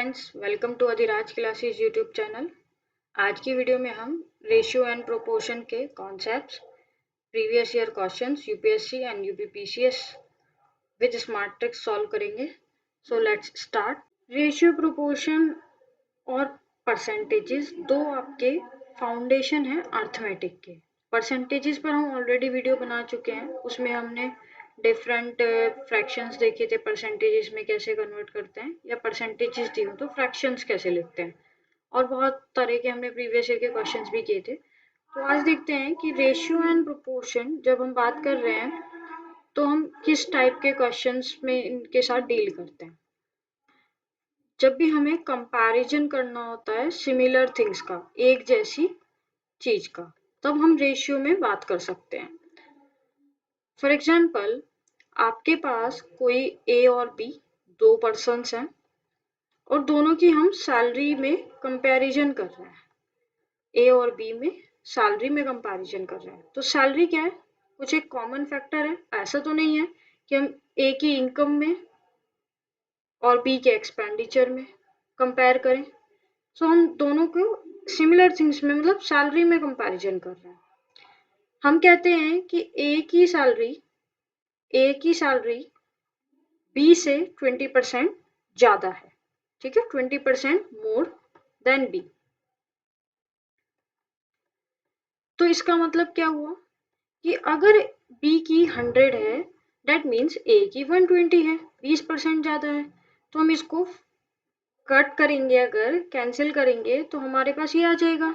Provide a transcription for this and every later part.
Friends, welcome to Adhiraj classes YouTube channel. आज की video में हम रेशियो एंड प्रोपोर्शन के concepts, previous year questions UPSC and UPPCS with smart tricks solve करेंगे। So let's start. Ratio, proportion और percentages दो आपके फाउंडेशन हैं अर्थमेटिक के। परसेंटेजेस पर हम ऑलरेडी वीडियो बना चुके हैं, उसमें हमने डिफरेंट फ्रैक्शंस देखे थे, परसेंटेजेस में कैसे कन्वर्ट करते हैं या परसेंटेजेस दी हो तो फ्रैक्शंस कैसे लिखते हैं, और बहुत तरह के हमने प्रीवियस ईयर के क्वेश्चंस भी किए थे। तो आज देखते हैं कि रेशियो एंड प्रोपोर्शन जब हम बात कर रहे हैं तो हम किस टाइप के क्वेश्चंस में इनके साथ डील करते हैं। जब भी हमें कंपैरिजन करना होता है सिमिलर थिंग्स का, एक जैसी चीज का, तब हम रेशियो में बात कर सकते हैं। फॉर एग्जाम्पल, आपके पास कोई ए और बी दो पर्सन्स हैं और दोनों की हम सैलरी में कंपैरिजन कर रहे हैं। ए और बी में सैलरी में कंपैरिजन कर रहे हैं, तो सैलरी क्या है? कुछ एक कॉमन फैक्टर है। ऐसा तो नहीं है कि हम ए की इनकम में और बी के एक्सपेंडिचर में कंपेयर करें। सो हम दोनों को सिमिलर थिंग्स में, मतलब सैलरी में कंपैरिजन कर रहे हैं। हम कहते हैं कि ए की सैलरी बी से 20% ज्यादा है, ठीक है, 20% मोर देन बी। तो इसका मतलब क्या हुआ कि अगर बी की 100 है, दैट मीन्स ए की 120 है, 20% ज्यादा है। तो हम इसको कट करेंगे, अगर कैंसिल करेंगे तो हमारे पास ये आ जाएगा।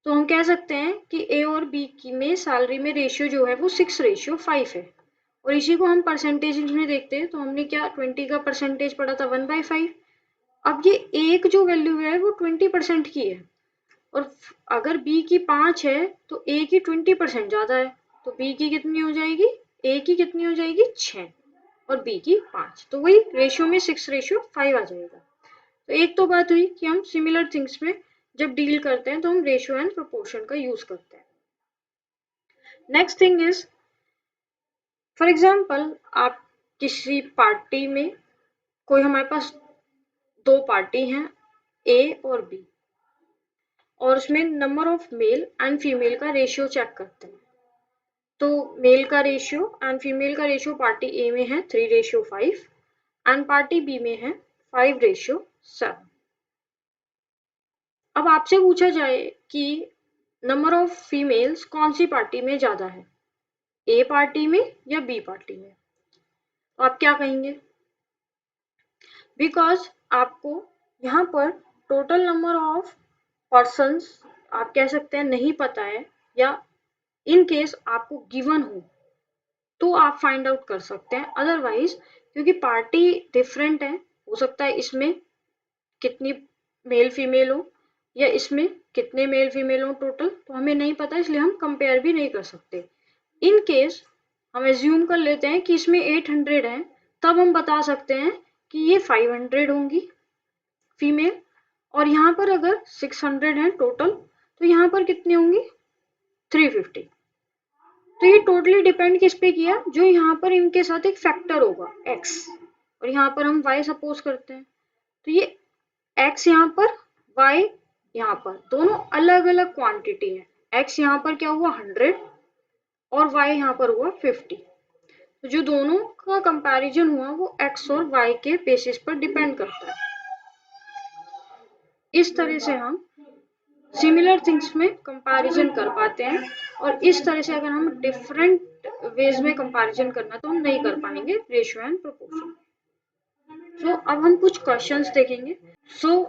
तो हम कह सकते हैं कि ए और बी की में सैलरी में रेशियो जो है वो 6:5 है। और इसी को हम परसेंटेज में देखते हैं तो हमने क्या 20 का परसेंटेज पढ़ा था 1/5। अब ये एक जो वैल्यू है वो 20% की है, और अगर बी की 5 है तो ए की 20% ज्यादा है, तो बी की कितनी हो जाएगी? ए की कितनी हो जाएगी? 6 और बी की 5। तो वही रेशियो में 6:5 आ जाएगा। तो एक तो बात हुई कि हम सिमिलर थिंग्स में जब डील करते हैं तो हम रेशियो एंड प्रोपोर्शन का यूज करते हैं। Next thing is, for example, आप किसी पार्टी में, कोई हमारे पास दो पार्टी हैं ए और बी, और उसमें number of male and female का रेशियो चेक करते हैं। तो मेल का रेशियो एंड फीमेल का रेशियो पार्टी ए में है 3:5 एंड पार्टी बी में है 5:7। अब आपसे पूछा जाए कि नंबर ऑफ फीमेल्स कौन सी पार्टी में ज्यादा है, ए पार्टी में या बी पार्टी में, तो आप क्या कहेंगे? बिकॉज आपको यहाँ पर टोटल नंबर ऑफ पर्सन्स आप कह सकते हैं नहीं पता है, या इन केस आपको गिवन हो तो आप फाइंड आउट कर सकते हैं। अदरवाइज क्योंकि पार्टी डिफरेंट है, हो सकता है इसमें कितनी मेल फीमेल हो या इसमें कितने मेल फीमेल हो टोटल, तो हमें नहीं पता, इसलिए हम कंपेयर भी नहीं कर सकते। इन केस हम एज्यूम कर लेते हैं कि इसमें 800 है, तब हम बता सकते हैं कि ये 500 होंगी फीमेल, और यहाँ पर अगर 600 है टोटल तो यहाँ पर कितनी होंगी? 350। तो ये टोटली डिपेंड किस पे किया? जो यहाँ पर इनके साथ एक फैक्टर होगा x, और यहाँ पर हम y सपोज करते हैं, तो ये x यहाँ पर, y यहाँ पर, दोनों अलग अलग क्वांटिटी है। x यहाँ पर क्या हुआ? 100 और y यहाँ पर हुआ 50। तो जो दोनों का कंपैरिजन हुआ वो x और y के बेसिस पर डिपेंड करता है। इस तरह से हम सिमिलर थिंग्स में कंपैरिजन कर पाते हैं, और इस तरह से अगर हम डिफरेंट वेज में कंपैरिजन करना तो हम नहीं कर पाएंगे रेशियो एंड प्रोपोर्शन। सो अब हम कुछ क्वेश्चंस देखेंगे। सो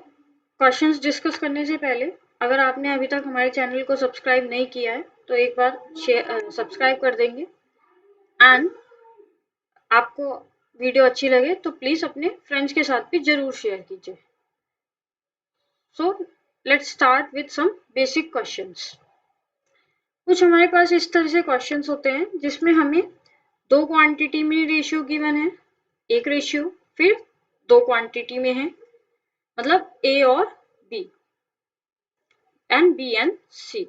क्वेश्चंस डिस्कस करने से पहले, अगर आपने अभी तक हमारे चैनल को सब्सक्राइब नहीं किया है तो एक बार सब्सक्राइब कर देंगे, एंड आपको वीडियो अच्छी लगे तो प्लीज अपने फ्रेंड्स के साथ भी जरूर शेयर कीजिए। So let's start with some basic questions. कुछ हमारे पास इस तरह से क्वेश्चंस होते हैं जिसमें हमें दो क्वांटिटी में रेशियो गिवन है, एक रेशियो, फिर दो क्वांटिटी में है, मतलब ए और B and B and C.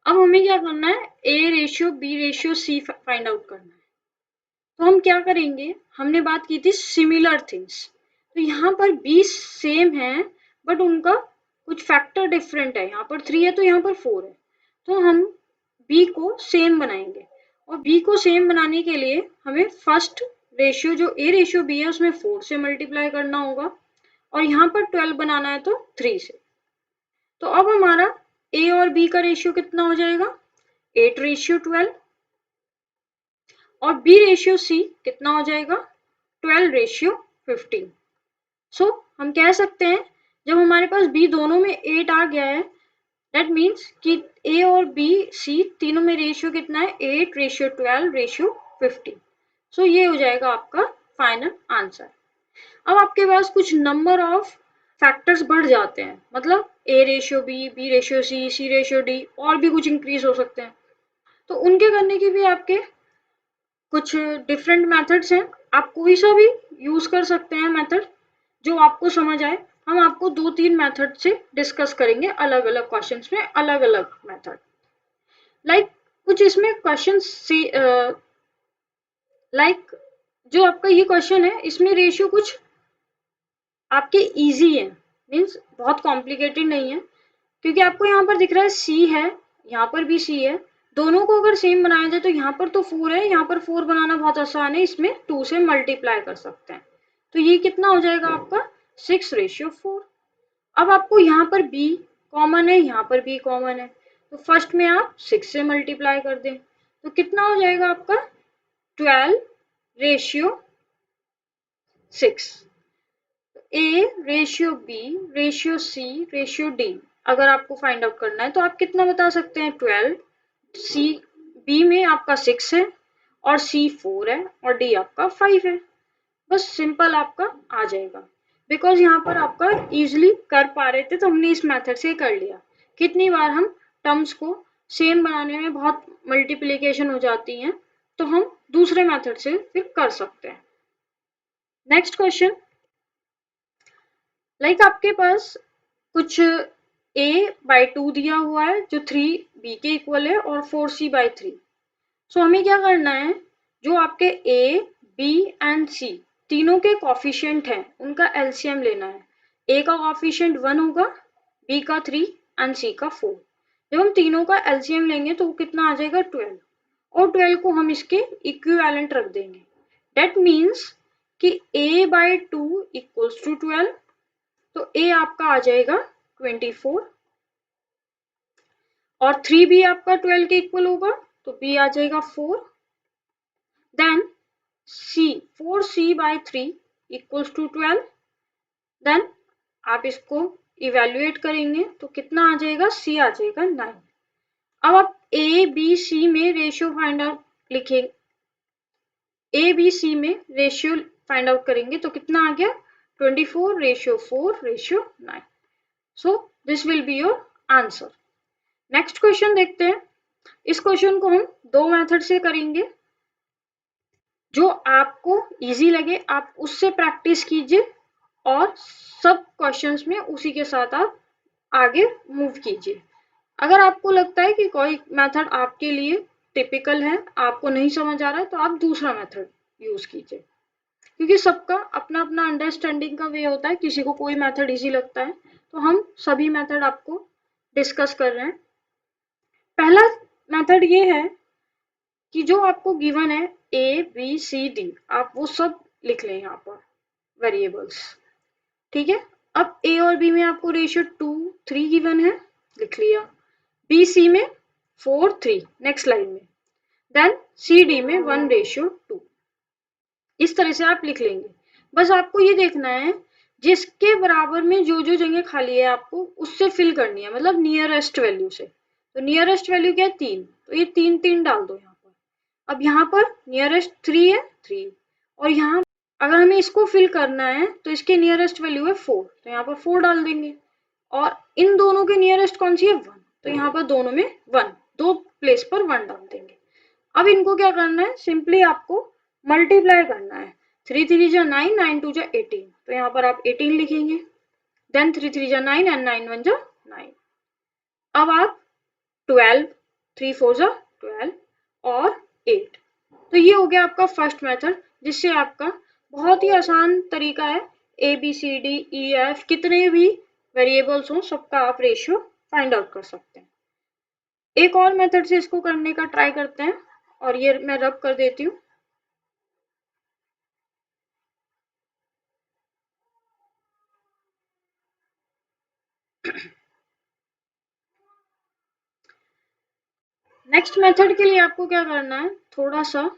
अब हमें क्या करना है? A ratio B ratio C find out करना है। तो हम क्या करेंगे? हमने बात की थी सिमिलर थिंग्स, तो यहाँ पर b सेम है बट उनका कुछ फैक्टर डिफरेंट है, यहाँ पर 3 है तो यहाँ पर 4 है, तो हम b को सेम बनाएंगे। और b को सेम बनाने के लिए हमें फर्स्ट रेशियो जो a रेशियो b है उसमें 4 से मल्टीप्लाई करना होगा, और यहाँ पर 12 बनाना है तो 3 से। तो अब हमारा a और b का रेशियो कितना हो जाएगा, 8 रेशियो 12, और b रेशियो c कितना हो जाएगा, 12 रेशियो 15। सो हम कह सकते हैं जब हमारे पास b दोनों में 8 आ गया है, दैट मीन्स कि a और b c तीनों में रेशियो कितना है, 8 रेशियो 12 रेशियो 15। सो ये हो जाएगा आपका फाइनल आंसर। अब आपके पास कुछ नंबर ऑफ फैक्टर्स बढ़ जाते हैं, मतलब a ratio b ratio c ratio d और भी कुछ इंक्रीज हो सकते हैं, तो उनके करने की भी आपके कुछ डिफरेंट मेथड्स हैं। आप कोई सा भी यूज कर सकते हैं मेथड जो आपको समझ आए। हम आपको 2-3 मेथड से डिस्कस करेंगे अलग अलग क्वेश्चंस में अलग अलग मेथड। लाइक कुछ इसमें क्वेश्चन से लाइक जो आपका ये क्वेश्चन है इसमें रेशियो कुछ आपके इजी है, मीन्स बहुत कॉम्प्लिकेटेड नहीं है, क्योंकि आपको यहाँ पर दिख रहा है c है, यहाँ पर भी c है, दोनों को अगर सेम बनाया जाए तो यहाँ पर तो 4 है, यहाँ पर 4 बनाना बहुत आसान है, इसमें 2 से मल्टीप्लाई कर सकते हैं, तो ये कितना हो जाएगा आपका 6 रेशियो 4। अब आपको यहाँ पर b कॉमन है, यहाँ पर b कॉमन है, तो फर्स्ट में आप 6 से मल्टीप्लाई कर दें तो कितना हो जाएगा आपका 12 ratio 6। a ratio b ratio c ratio d अगर आपको फाइंड आउट करना है तो आप कितना बता सकते हैं, 12, c b में आपका 6 है और c 4 है और d आपका 5 है। बस सिंपल आपका आ जाएगा, बिकॉज यहाँ पर आपका इजिली कर पा रहे थे तो हमने इस मेथड से कर लिया। कितनी बार हम टर्म्स को सेम बनाने में बहुत मल्टीप्लिकेशन हो जाती हैं तो हम दूसरे मेथड से फिर कर सकते हैं। नेक्स्ट क्वेश्चन, लाइक आपके पास कुछ a/2 दिया हुआ है जो 3b के इक्वल है और 4c/3। सो हमें क्या करना है, जो आपके a, b एंड c तीनों के कॉफिशिएंट हैं उनका एलसीएम लेना है। a का कॉफिशिएंट 1 होगा, b का 3 एंड c का 4। जब हम तीनों का एलसीएम लेंगे तो वो कितना आ जाएगा 12, और 12 को हम इसके इक्विवेलेंट रख देंगे। दैट मीन्स कि a/2 इक्वल्स टू 12, तो a आपका आ जाएगा 24 और 3b आपका 12 के इक्वल होगा तो b आ जाएगा 4। Then c 4c/3 equals to 12। Then आप इसको इवेल्युएट करेंगे तो कितना आ जाएगा, c आ जाएगा 9। अब आप a b c में रेशियो फाइंड आउट लिखेंगे, a b c में रेशियो फाइंड आउट करेंगे तो कितना आ गया, 24 ratio 4 ratio 9। So this will be your answer. Next question देखते हैं। इस क्वेश्चन को हम 2 मेथड से करेंगे, जो आपको इजी लगे आप उससे प्रैक्टिस कीजिए और सब क्वेश्चंस में उसी के साथ आप आगे मूव कीजिए। अगर आपको लगता है कि कोई मेथड आपके लिए टिपिकल है, आपको नहीं समझ आ रहा है, तो आप दूसरा मेथड यूज कीजिए, क्योंकि सबका अपना अपना अंडरस्टैंडिंग का वे होता है। किसी को कोई मेथड इजी लगता है, तो हम सभी मेथड आपको डिस्कस कर रहे हैं। पहला मेथड ये है कि जो आपको गिवन है a b c d, आप वो सब लिख लें यहाँ पर वेरिएबल्स, ठीक है। अब a और b में आपको रेशियो 2:3 गिवन है, लिख लिया। b c में 4:3 नेक्स्ट लाइन में, देन c d में 1:2। इस तरह से आप लिख लेंगे। बस आपको ये देखना है जिसके बराबर में जो जो जगह खाली है आपको उससे फिल करनी है, मतलब नियरेस्ट वैल्यू से। तो नियरेस्ट वैल्यू क्या है, 3, तो ये 3 डाल दो यहाँ पर। अब यहाँ पर नियरेस्ट 3 है, 3, और यहाँ अगर हमें इसको फिल करना है तो इसके नियरेस्ट वैल्यू है 4, तो यहाँ पर 4 डाल देंगे। और इन दोनों के नियरेस्ट कौन सी है, 1, तो यहाँ पर दोनों में 1, दो प्लेस पर 1 डाल देंगे। अब इनको क्या करना है, सिंपली आपको मल्टीप्लाई करना है। 3 3 जा 9, 9 2 जा 18, तो यहाँ पर आप 18 लिखेंगे। देन 3 3 जा 9 एंड 9 1 जा 9। अब आप 12, 3 4 जा 12 और 8। तो ये हो गया आपका फर्स्ट मेथड, जिससे आपका बहुत ही आसान तरीका है ABCDEF कितने भी वेरिएबल्स हों सबका आप रेशियो फाइंड आउट कर सकते हैं। एक और मेथड से इसको करने का ट्राई करते हैं और ये मैं रब कर देती हूँ। नेक्स्ट मेथड के लिए आपको क्या करना है, थोड़ा सा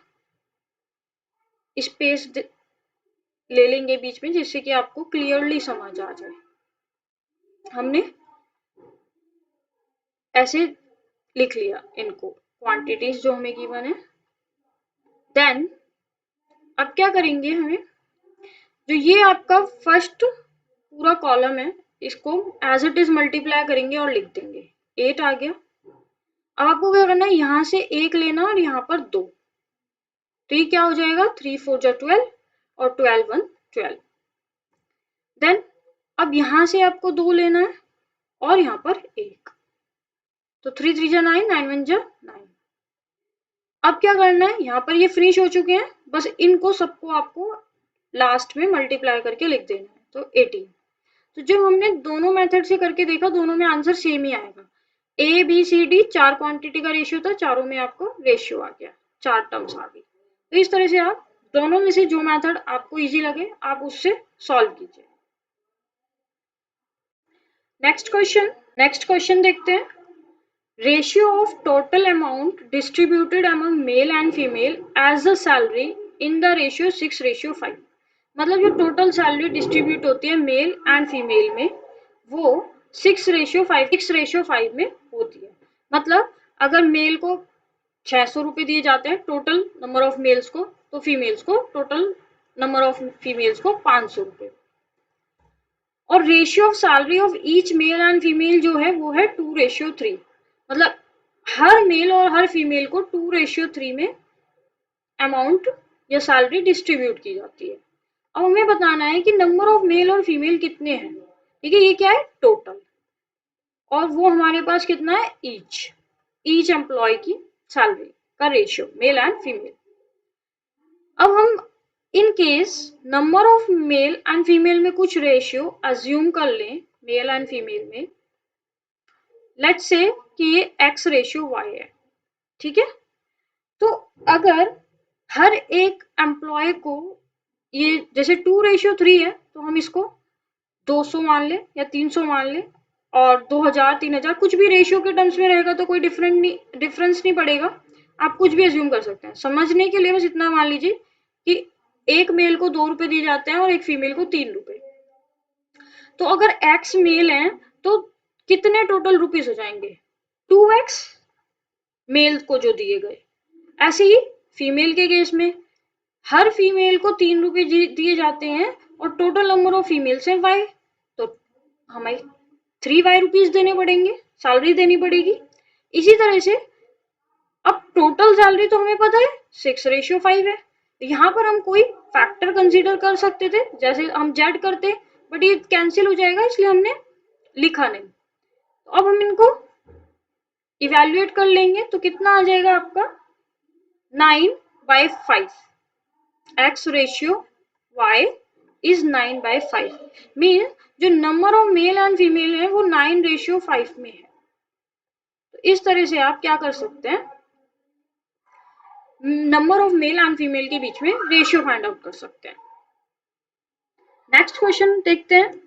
स्पेस ले लेंगे बीच में जिससे कि आपको क्लियरली समझ आ जाए। हमने ऐसे लिख लिया इनको क्वांटिटीज जो हमें गिवन है। देन अब क्या करेंगे, हमें जो ये आपका फर्स्ट पूरा कॉलम है इसको एज इट इज मल्टीप्लाई करेंगे और लिख देंगे। 8 आ गया। अब आपको क्या करना है, यहां से 1 लेना और यहाँ पर 2, तो ये क्या हो जाएगा 3 4 जा 12 और 12 1 12। देन अब यहां से आपको 2 लेना है और यहाँ पर 1, तो 3 3 जा 9 9 1 जा 9। अब क्या करना है, यहाँ पर ये फिनिश हो चुके हैं, बस इनको सबको आपको लास्ट में मल्टीप्लाई करके लिख देना है, तो 18। तो जब हमने दोनों मेथड से करके देखा दोनों में आंसर सेम ही आएगा। ABCD 4 क्वांटिटी का रेशियो था, चारों में आपको रेशियो आ गया, 4 टर्म्स आ गई। तो इस तरह से आप दोनों में से जो मेथड आपको इजी लगे आप उससे सॉल्व कीजिए। नेक्स्ट क्वेश्चन देखते हैं। Ratio of total amount distributed among male and female as a salary in the ratio 6:5। मतलब जो टोटल सैलरी डिस्ट्रीब्यूट होती है मेल एंड फीमेल में वो 6:5 में होती है। मतलब अगर मेल को 600 रुपए दिए जाते हैं टोटल नंबर ऑफ मेल्स को, तो फीमेल्स को टोटल नंबर ऑफ फीमेल्स को 500 रुपए। और ratio of salary of each mail and female जो है वो है 2:3। मतलब हर मेल और हर फीमेल को 2:3 में अमाउंट या सैलरी डिस्ट्रीब्यूट की जाती है। अब हमें बताना है कि नंबर ऑफ मेल और फीमेल कितने हैं। ठीक है, ये क्या है टोटल, और वो हमारे पास कितना है ईच एम्प्लॉय की सैलरी का रेशियो मेल एंड फीमेल। अब हम in case number of male and female में कुछ रेशियो अज्यूम कर लें मेल एंड फीमेल में, लेट्स से कि ये x/y है। ठीक है, तो अगर हर एक एम्प्लॉय को ये जैसे 2:3 है तो हम इसको 200 मान ले या 300 मान ले, और 2000 3000 कुछ भी रेशियो के टर्म्स में रहेगा तो कोई डिफरेंस नहीं पड़ेगा, आप कुछ भी अज्यूम कर सकते हैं। समझने के लिए बस इतना मान लीजिए कि एक मेल को 2 रुपए दिए जाते हैं और एक फीमेल को 3 रुपए। तो अगर x मेल है तो कितने टोटल रुपीस हो जाएंगे 2x मेल को जो दिए गए। ऐसे ही फीमेल के केस में हर फीमेल को 3 रुपए दिए जाते हैं और टोटल नंबर ऑफ फीमेल्स है y, तो हमें 3y रुपीस देने पड़ेंगे, सैलरी देनी पड़ेगी। इसी तरह से अब टोटल सैलरी तो हमें पता है 6:5 है, यहाँ पर हम कोई फैक्टर कंसीडर कर सकते थे जैसे हम जेड करते, बट ये कैंसिल हो जाएगा इसलिए हमने लिखा नहीं। तो अब हम इनको इवेल्युएट कर लेंगे तो कितना आ जाएगा आपका 9/5। x ratio y is 9/5 mean जो number of male and female है वो 9:5 में है। तो इस तरह से आप क्या कर सकते हैं, number of male and female के बीच में रेशियो फाइंड आउट कर सकते हैं। नेक्स्ट क्वेश्चन देखते हैं।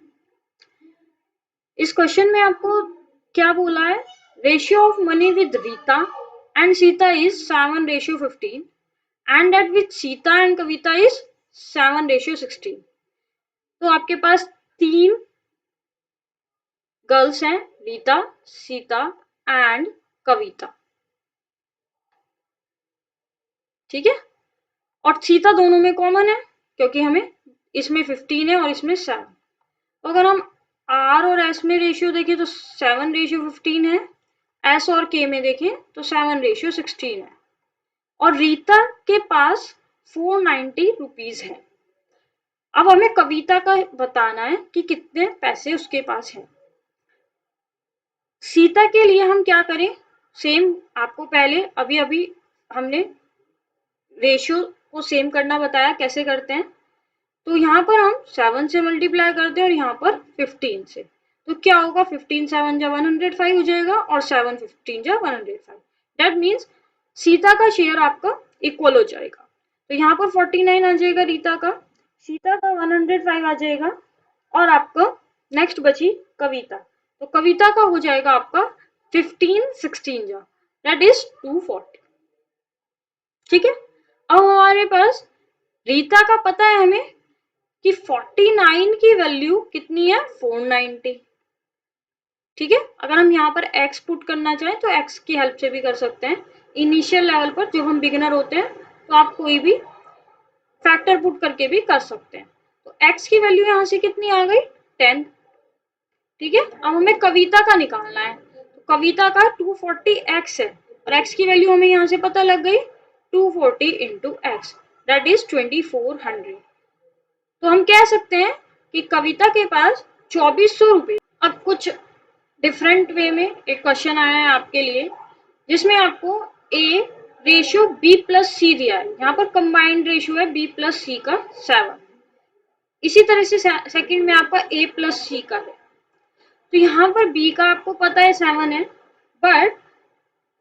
इस क्वेश्चन में आपको क्या बोला है, ratio of money with Rita and Sita is 7:15 and that with Sita and Kavita is 7:16। तो आपके पास 3 गर्ल्स हैं, रीता, सीता एंड कविता। ठीक है, और सीता दोनों में कॉमन है क्योंकि हमें इसमें 15 है और इसमें 7। तो अगर हम R और S में रेशियो देखें तो 7:15 है, S और K में देखें तो 7:16 है, और रीता के पास 490 रुपीज है। अब हमें कविता का बताना है कि कितने पैसे उसके पास हैं। सीता के लिए हम क्या करें, सेम आपको पहले अभी हमने रेशियो को सेम करना बताया कैसे करते हैं। तो यहाँ पर हम 7 से मल्टीप्लाई करते हैं और यहाँ पर 15 से, तो क्या होगा 15 7 जा 105 हो जाएगा और 7 15 जा 105। दैट मीन्स सीता का शेयर आपका इक्वल हो जाएगा। तो यहाँ पर 49 आ जाएगा रीता का, सीता का 105 आ जाएगा और आपका नेक्स्ट बची कविता। तो कविता का हो जाएगा आपका 15 16 जा, दैट इज 240। ठीक है, अब हमारे पास रीता का पता है हमें कि 49 की वैल्यू कितनी है 490। ठीक है, अगर हम यहाँ पर x पुट करना चाहें तो x की हेल्प से भी कर सकते हैं। इनिशियल लेवल पर जब हम बिगिनर होते हैं तो आप कोई भी फैक्टर पुट करके भी कर सकते हैं। तो x की वैल्यू यहाँ से कितनी आ गई 10। ठीक है, अब हमें कविता का निकालना है। तो कविता का 240x है और x की वैल्यू हमें यहाँ से पता लग गई 240 इंटू एक्स, दैट इज 2400। तो हम कह सकते हैं कि कविता के पास 2400 रुपये। अब कुछ डिफरेंट वे में एक क्वेश्चन आया है आपके लिए जिसमें आपको a रेशियो b प्लस सी दिया है। यहाँ पर कंबाइंड रेशियो है b प्लस सी का 7। इसी तरह से सेकंड में आपका a प्लस सी का है। तो यहाँ पर b का आपको पता है 7 है, बट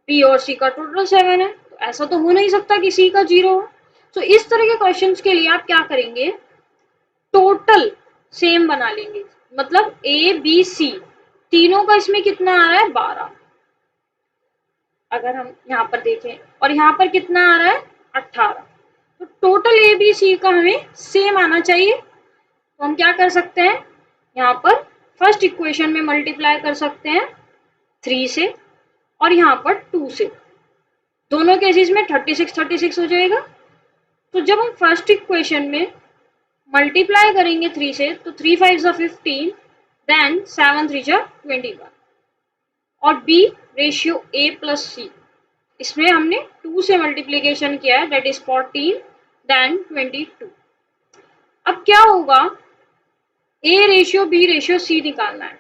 b और c का टोटल 7 है, तो ऐसा तो हो नहीं सकता कि c का 0 हो। तो इस तरह के क्वेश्चंस के लिए आप क्या करेंगे, टोटल सेम बना लेंगे। मतलब a b c तीनों का इसमें कितना आ रहा है 12, अगर हम यहाँ पर देखें, और यहाँ पर कितना आ रहा है 18। तो टोटल ए बी सी का हमें सेम आना चाहिए। तो हम क्या कर सकते हैं, यहाँ पर फर्स्ट इक्वेशन में मल्टीप्लाई कर सकते हैं 3 से और यहाँ पर 2 से। दोनों केसेस में 36 हो जाएगा। तो जब हम फर्स्ट इक्वेशन में मल्टीप्लाई करेंगे 3 से तो 3 5 जा 15, देन 7 3 जा 21 और b रेशियो a प्लस सी, इसमें हमने 2 से मल्टीप्लीकेशन किया है, दैट इज 14 देन 22। अब क्या होगा, a ratio b ratio c निकालना है।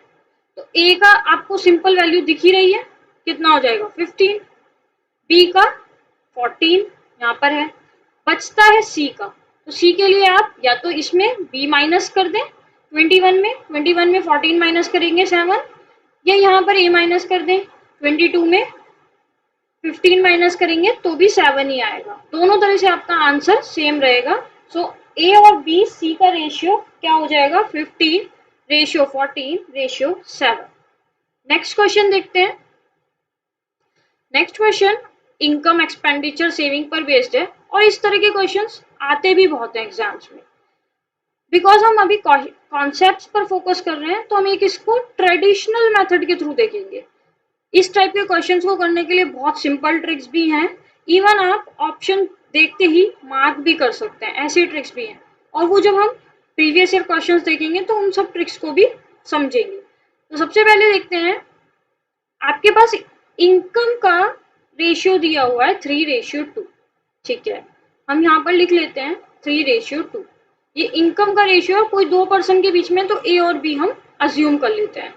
तो a का आपको सिंपल वैल्यू दिख ही रही है, कितना हो जाएगा 15, b का 14 यहाँ पर है, बचता है c का। तो c के लिए आप या तो इसमें b माइनस कर दें 21 में 14 माइनस करेंगे 7, या यहाँ पर a माइनस कर दें 22 में 15 माइनस करेंगे तो भी 7 ही आएगा। दोनों तरह से आपका आंसर सेम रहेगा। सो ए और बी सी का रेशियो क्या हो जाएगा 15 रेशियो 14 रेशियो 7। नेक्स्ट क्वेश्चन देखते हैं। Next question income expenditure saving पर बेस्ड है और इस तरह के क्वेश्चंस आते भी बहुत हैं एग्जाम्स में। बिकॉज हम अभी कॉन्सेप्ट्स पर फोकस कर रहे हैं तो हम एक इसको ट्रेडिशनल मेथड के थ्रू देखेंगे। इस टाइप के क्वेश्चंस को करने के लिए बहुत सिंपल ट्रिक्स भी हैं, इवन आप ऑप्शन देखते ही मार्क भी कर सकते हैं, ऐसी ट्रिक्स भी हैं। और वो जब हम प्रीवियस ईयर क्वेश्चंस देखेंगे तो उन सब ट्रिक्स को भी समझेंगे। तो सबसे पहले देखते हैं, आपके पास इनकम का रेशियो दिया हुआ है 3:2। ठीक है, हम यहाँ पर लिख लेते हैं 3:2। ये इनकम का रेशियो कोई दो पर्सन के बीच में, तो ए और बी हम अज्यूम कर लेते हैं।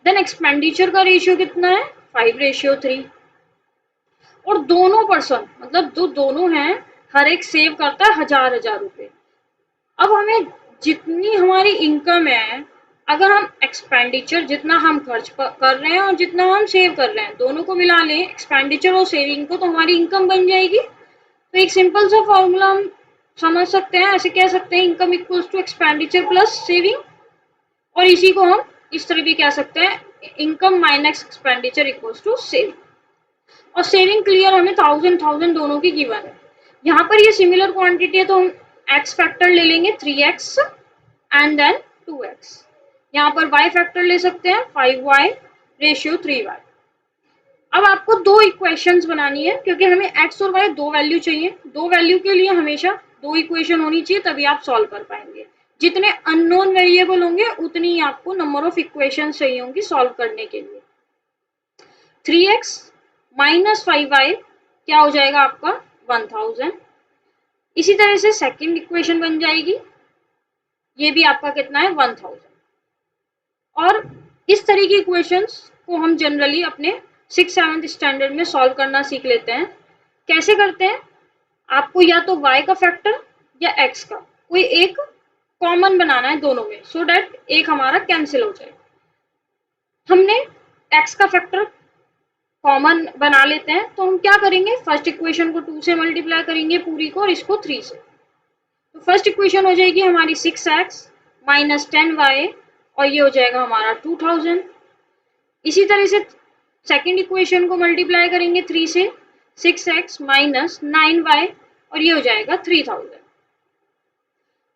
देन एक्सपेंडिचर का रेशियो कितना है 5:3। और दोनों पर्सन मतलब जो दोनों हैं हर एक सेव करता है 1000 रुपए। अब हमें जितनी हमारी इनकम है, अगर हम एक्सपेंडिचर जितना हम खर्च कर रहे हैं और जितना हम सेव कर रहे हैं दोनों को मिला लें, एक्सपेंडिचर और सेविंग को, तो हमारी इनकम बन जाएगी। तो एक सिंपल सा फॉर्मूला हम समझ सकते हैं, ऐसे कह सकते हैं income equals to expenditure plus saving. और इसी को हम इस तरह भी कह सकते हैं income minus expenditure equals to saving. और सेविंग क्लियर हमें 1000 दोनों की गिवन है। यहाँ पर ये सिमिलर क्वांटिटी है तो हम एक्स फैक्टर ले लेंगे 3x एंड देन 2x। यहाँ पर y फैक्टर ले सकते हैं 5y रेशियो 3y। अब आपको दो इक्वेशंस बनानी है क्योंकि हमें x और y दो वैल्यू चाहिए। दो वैल्यू के लिए हमेशा दो इक्वेशन होनी चाहिए, तभी आप सॉल्व कर पाएंगे। जितने अननोन वेरिएबल होंगे उतनी ही आपको नंबर ऑफ इक्वेशन चाहिए होंगी सॉल्व करने के लिए। 3x माइनस 5y क्या हो जाएगा आपका 1000। इसी तरह से सेकंड इक्वेशन बन जाएगी, ये भी आपका कितना है 1000। और इस तरह की इक्वेशंस को हम जनरली अपने 6th-7th स्टैंडर्ड में सॉल्व करना सीख लेते हैं। कैसे करते हैं, आपको या तो y का फैक्टर या x का कोई एक कॉमन बनाना है दोनों में, सो दैट एक हमारा कैंसिल हो जाए। हमने x का फैक्टर कॉमन बना लेते हैं, तो हम क्या करेंगे, फर्स्ट इक्वेशन को 2 से मल्टीप्लाई करेंगे पूरी को, और इसको 3 से। तो फर्स्ट इक्वेशन हो जाएगी हमारी 6x माइनस 10y, और ये हो जाएगा हमारा 2000। इसी तरह से सेकेंड इक्वेशन को मल्टीप्लाई करेंगे 3 से, 6x माइनस 9y, और ये हो जाएगा 3000।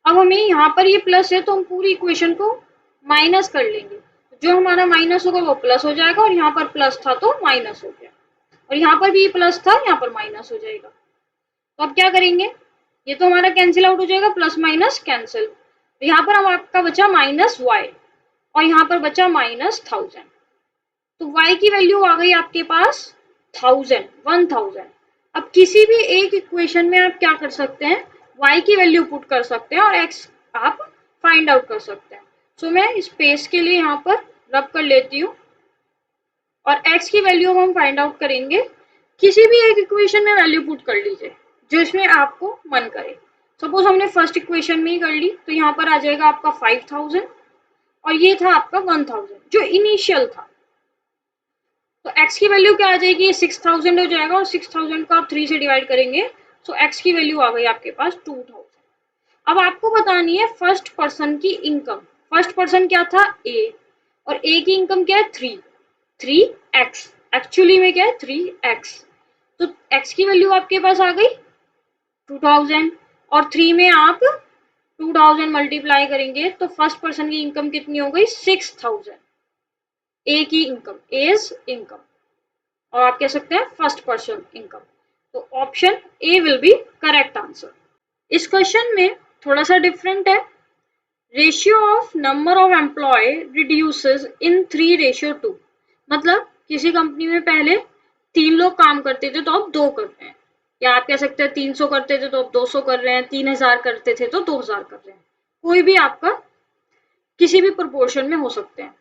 अब हमें यहाँ पर ये प्लस है तो हम पूरी इक्वेशन को माइनस कर लेंगे, जो हमारा माइनस होगा वो प्लस हो जाएगा, और यहाँ पर प्लस था तो माइनस हो गया, और यहाँ पर भी प्लस था, यहाँ पर माइनस हो जाएगा। तो अब क्या करेंगे, ये तो हमारा कैंसिल आउट हो जाएगा, प्लस माइनस कैंसिल। तो यहाँ पर हम आपका बचा माइनस y, और यहाँ पर बचा माइनस 1000। तो y की वैल्यू आ गई आपके पास 1000। अब किसी भी एक इक्वेशन में आप क्या कर सकते हैं, y की वैल्यू पुट कर सकते हैं और x आप फाइंड आउट कर सकते हैं। सो मैं स्पेस के लिए यहाँ पर रब कर लेती हूँ, और x की वैल्यू हम फाइंड आउट करेंगे। किसी भी एक इक्वेशन में वैल्यू पुट कर लीजिए जो इसमें आपको मन करे। सपोज हमने फर्स्ट इक्वेशन में ही कर ली, तो यहाँ पर आ जाएगा आपका 5000, और ये था आपका 1000 जो इनिशियल था। तो x की वैल्यू क्या आ जाएगी, 6000 हो जाएगा, और 6000 को आप 3 से डिवाइड करेंगे, सो x की वैल्यू आ गई आपके पास 2000। अब आपको बतानी है फर्स्ट पर्सन की इनकम। फर्स्ट पर्सन क्या था, a, और a की इनकम क्या है, 3x, एक्चुअली में क्या है 3x। तो x की वैल्यू आपके पास आ गई 2000, और 3 में आप 2000 मल्टीप्लाई करेंगे तो फर्स्ट पर्सन की इनकम कितनी हो गई, 6000। ए की इनकम, एज इनकम, और आप कह सकते हैं फर्स्ट पर्सन इनकम। तो option A will be correct answer. इस क्वेश्चन में थोड़ा सा डिफरेंट है। Ratio of number of employ reduces in 3:2। मतलब किसी कंपनी में पहले 3 लोग काम करते थे तो अब 2 करते हैं, या आप कह सकते हैं 300 करते थे तो अब 200 कर रहे हैं, 3000 करते थे तो 2000 कर रहे हैं। कोई भी आपका किसी भी प्रोपोर्शन में हो सकते हैं।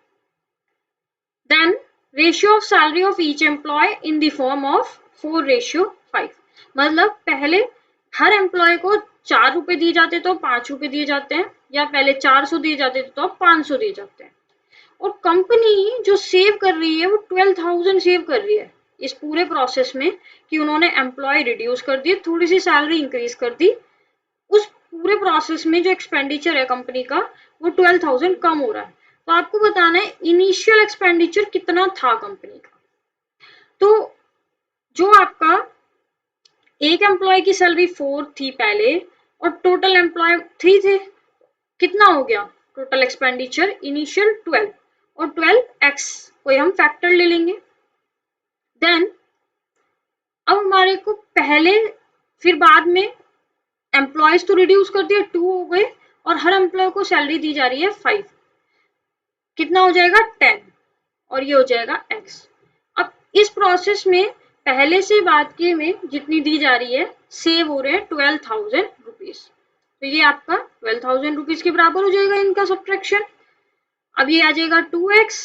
Then ratio of salary of each employee in the form of 4:5। मतलब पहले हर एम्प्लॉय को 4 रुपए दिए जाते तो 5 रुपए दिए जाते हैं, या पहले 400 दिए जाते थे तो 500 दिए जाते हैं। और कंपनी जो सेव कर रही है वो 12,000 सेव कर रही है इस पूरे प्रोसेस में, कि उन्होंने एम्प्लॉय रिड्यूस कर दिए, थोड़ी सी सैलरी इंक्रीज कर दी। उस पूरे प्रोसेस में जो एक्सपेंडिचर है कंपनी का वो 12,000 कम हो रहा है। तो आपको बताना है इनिशियल एक्सपेंडिचर कितना था कंपनी का। तो जो आपका एक एम्प्लॉय की सैलरी 4 थी पहले, और टोटल एम्प्लॉय 3 थे, कितना हो गया टोटल एक्सपेंडिचर इनिशियल 12, और 12x कोई हम फैक्टर ले लेंगे। देन अब हमारे को पहले फिर बाद में एम्प्लॉयज तो रिड्यूस कर दिए, 2 हो गए, और हर एम्प्लॉय को सैलरी दी जा रही है 5, कितना हो जाएगा 10, और ये हो जाएगा x। अब इस प्रोसेस में पहले से बाद के में जितनी दी जा रही है सेव हो रहे हैं 12,000 रुपीज। तो ये आपका 12,000 रुपीज के बराबर हो जाएगा इनका सब्ट्रैक्शन। अब ये आ जाएगा 2x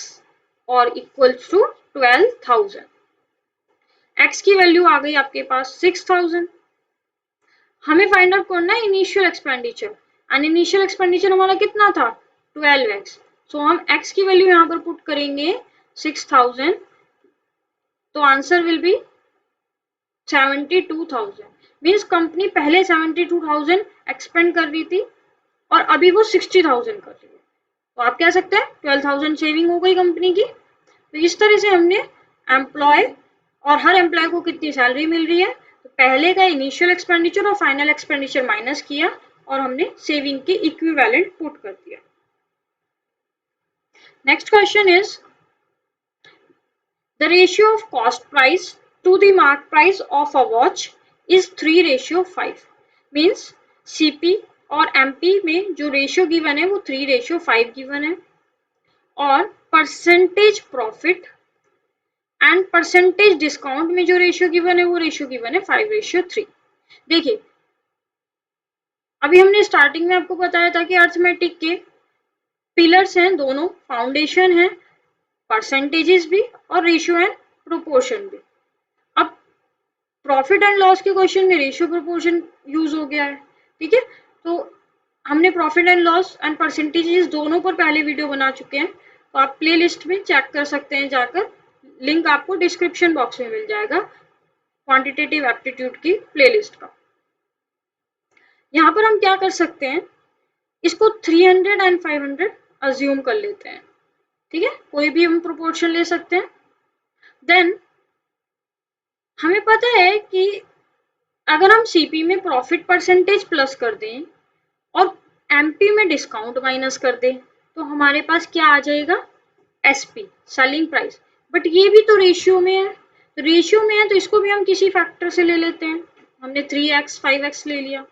और इक्वल्स टू 12,000। x की वैल्यू आ गई आपके पास 6,000। हमें फाइंड आउट करना है initial expenditure, and initial expenditure हमारा कितना था 12x। सो हम x की वैल्यू यहाँ पर पुट करेंगे 6,000, तो answer will be 72,000। Means company पहले 72,000 एक्सपेंड कर रही थी और अभी वो 60,000 कर रही है। तो आप कह सकते हैं 12,000 सेविंग हो गई कंपनी की। तो इस तरह से हमने एम्प्लॉय और हर एम्प्लॉय को कितनी सैलरी मिल रही है, तो पहले का इनिशियल एक्सपेंडिचर और फाइनल एक्सपेंडिचर माइनस किया, और हमने सेविंग के इक्विवेलेंट पुट कर दिया। Next question is the ratio of cost price to the mark price of a watch is 3:5। Means CP और MP में जो रेशियो गिवन है वो 3:5 गिवन है, और percentage profit and percentage discount में जो रेशियो गिवन है वो रेशियो गिवन है 5:3। देखिए अभी हमने स्टार्टिंग में आपको बताया था कि अर्थमेटिक के पिलर्स हैं दोनों, फाउंडेशन है, परसेंटेजेस भी और रेशियो एंड प्रोपोर्शन भी। अब प्रॉफिट एंड लॉस के क्वेश्चन में रेशियो प्रोपोर्शन यूज हो गया है, ठीक है। तो हमने profit and loss and percentages दोनों पर पहले वीडियो बना चुके हैं, तो आप प्ले लिस्ट में चेक कर सकते हैं जाकर, लिंक आपको डिस्क्रिप्शन बॉक्स में मिल जाएगा क्वांटिटेटिव एप्टीट्यूड की प्लेलिस्ट का। यहाँ पर हम क्या कर सकते हैं, इसको 300 एंड 500 अज्यूम कर लेते हैं, ठीक है, कोई भी हम प्रोपोर्शन ले सकते हैं। देन हमें पता है कि अगर हम सीपी में प्रॉफिट परसेंटेज प्लस कर दें और एमपी में डिस्काउंट माइनस कर दें तो हमारे पास क्या आ जाएगा, एसपी, सेलिंग प्राइस। बट ये भी तो रेशियो में है, तो रेशियो में है तो इसको भी हम किसी फैक्टर से ले लेते हैं। हमने 3x 5x ले लिया।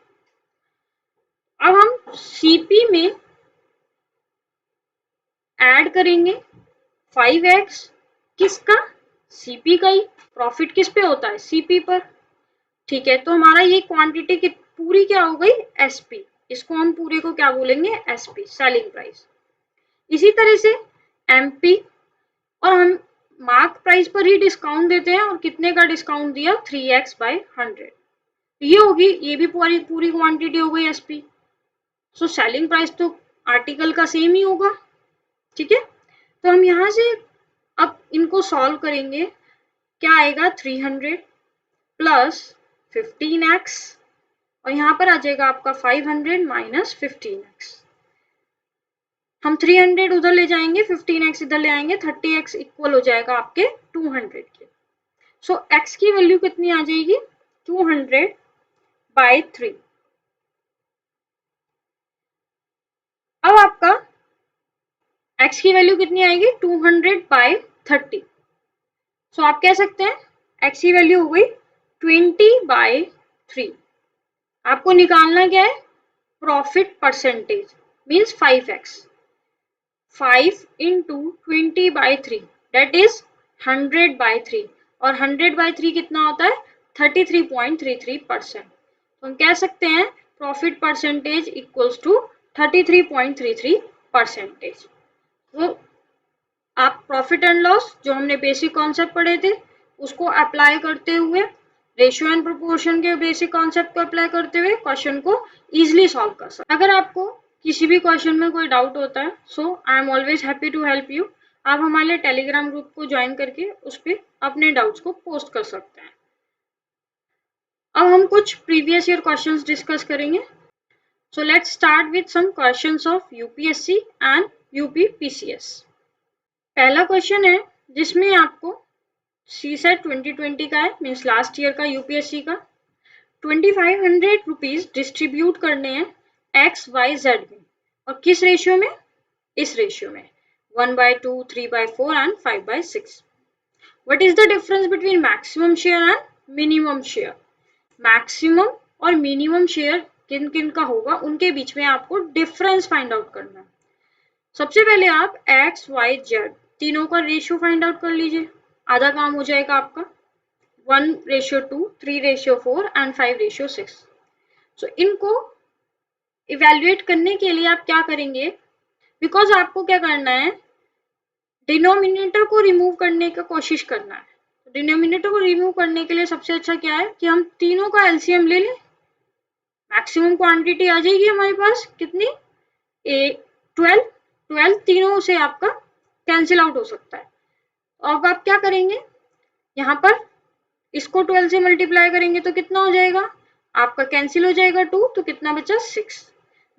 अब हम सीपी में ऐड करेंगे 5x, किसका, सीपी का ही। प्रॉफिट किस पे होता है, सीपी पर, ठीक है। तो हमारा ये क्वांटिटी की पूरी क्या हो गई, एसपी। इसको हम पूरे को क्या बोलेंगे, एसपी, सेलिंग प्राइस। इसी तरह से एमपी, और हम मार्क प्राइस पर ही डिस्काउंट देते हैं, और कितने का डिस्काउंट दिया, 3x/100। ये होगी, ये भी पूरी पूरी क्वांटिटी हो गई एसपी। सो सेलिंग प्राइस तो आर्टिकल का सेम ही होगा, ठीक है। तो हम यहाँ से अब इनको सॉल्व करेंगे, क्या आएगा, 300 प्लस 15x, और यहाँ पर आ जाएगा आपका 500 माइनस 15x। हम 300 उधर ले जाएंगे, 15x इधर ले आएंगे, 30x इक्वल हो जाएगा आपके 200 के। सो x की वैल्यू कितनी आ जाएगी, 200/3। अब आपका x की वैल्यू कितनी आएगी, 200/30। सो आप कह सकते हैं x की वैल्यू हो गई 20/3। आपको निकालना क्या है, profit percentage, means 5x। 5 into 20/3 that is 100/3, और 100/3 कितना होता है, 33.33%। तो हम कह सकते हैं प्रॉफिट परसेंटेज इक्वल्स टू 33.33%। तो आप प्रॉफिट एंड लॉस जो हमने बेसिक कॉन्सेप्ट पढ़े थे उसको अप्लाई करते हुए, रेशियो एंड प्रोपोर्शन के बेसिक कॉन्सेप्ट को अप्लाई करते हुए क्वेश्चन को इजीली सॉल्व कर सकते हैं। अगर आपको किसी भी क्वेश्चन में कोई डाउट होता है, so I am always happy to help you. आप हमारे टेलीग्राम ग्रुप को ज्वाइन करके उस पर अपने डाउट्स को पोस्ट कर सकते हैं। अब हम कुछ प्रीवियस ईयर क्वेश्चंस डिस्कस करेंगे। So let's start with some questions of UPSC and UPPCS. पहला क्वेश्चन है जिसमें आपको सीसेट 2020 का है, मीन्स लास्ट ईयर का यूपीएससी का। 2500 रुपीज डिस्ट्रीब्यूट करने हैं XYZ में, और किस रेशियो में, इस रेशियो में 1/2, 3/4 and 5/6। What is the difference between maximum share and minimum share. Maximum और मिनिमम शेयर किन किन का होगा, उनके बीच में आपको डिफरेंस फाइंड आउट करना है। सबसे पहले आप XYZ तीनों का रेशियो फाइंड आउट कर लीजिए, आधा काम हो जाएगा आपका। 1/2, 3/4 एंड 5/6। सो इनको इवेल्युएट करने के लिए आप क्या करेंगे, बिकॉज आपको क्या करना है, डिनोमिनेटर को रिमूव करने का कोशिश करना है। डिनोमिनेटर को रिमूव करने के लिए सबसे अच्छा क्या है कि हम तीनों का एलसीएम ले लें। मैक्सिमम क्वांटिटी आ जाएगी हमारे पास कितनी, 12 तीनों से आपका कैंसिल आउट हो सकता है। अब आप क्या करेंगे, यहाँ पर इसको 12 से मल्टीप्लाई करेंगे तो कितना हो जाएगा, आपका कैंसिल हो जाएगा 2, तो कितना बचा 6।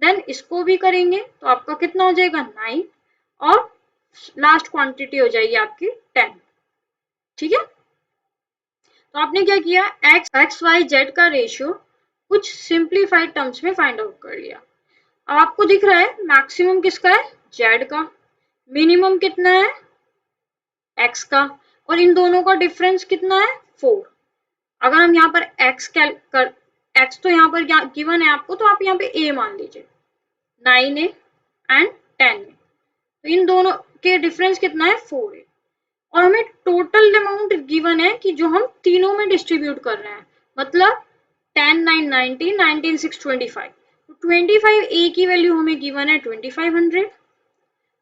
देन इसको भी करेंगे तो आपका कितना हो जाएगा 9, और लास्ट क्वांटिटी हो जाएगी आपकी 10, ठीक है। तो आपने क्या किया, XYZ का रेशियो कुछ सिंप्लीफाइड टर्म्स में फाइंड आउट कर लिया। अब आपको दिख रहा है मैक्सिमम किसका है, Z का, मिनिमम कितना है, X का, और इन दोनों का डिफरेंस कितना है, 4। अगर हम यहाँ पर X तो यहाँ पर गिवन है आपको, तो आप यहाँ पे A मान लीजिए, 9A एंड 10A। तो इन दोनों के डिफरेंस कितना है, 4 है। और हमें टोटल अमाउंट गिवन है कि जो हम तीनों में डिस्ट्रीब्यूट कर रहे हैं, मतलब 10 9 19, 19 6 25। तो 25A की वैल्यू हमें गिवन है 2500,